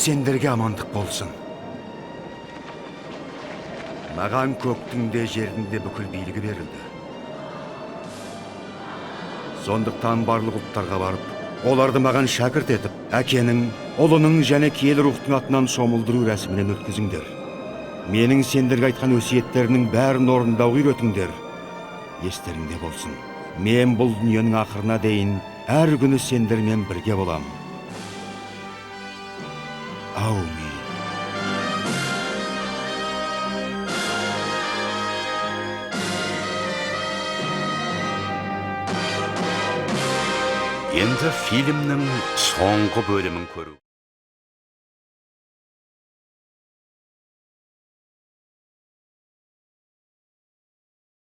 Сендерге амандық болсын. Маған көктің де жердің де бүкіл билігі берілді. Сондықтан барлық ұлттарға барып, оларды маған шәкірт етіп, әкенің, ұлының және киелі рухтың атынан шомылдыру рәсімінен өткізіңдер. Менің сендерге айтқан өсиеттерінің бәрін орындауға үйретіңдер. Естеріңде болсын. Мен бұл дүниенің ақырына дейін әр күні сендермен бірге болам. Аумин. Енді фильмнің соңғы бөлімін көру.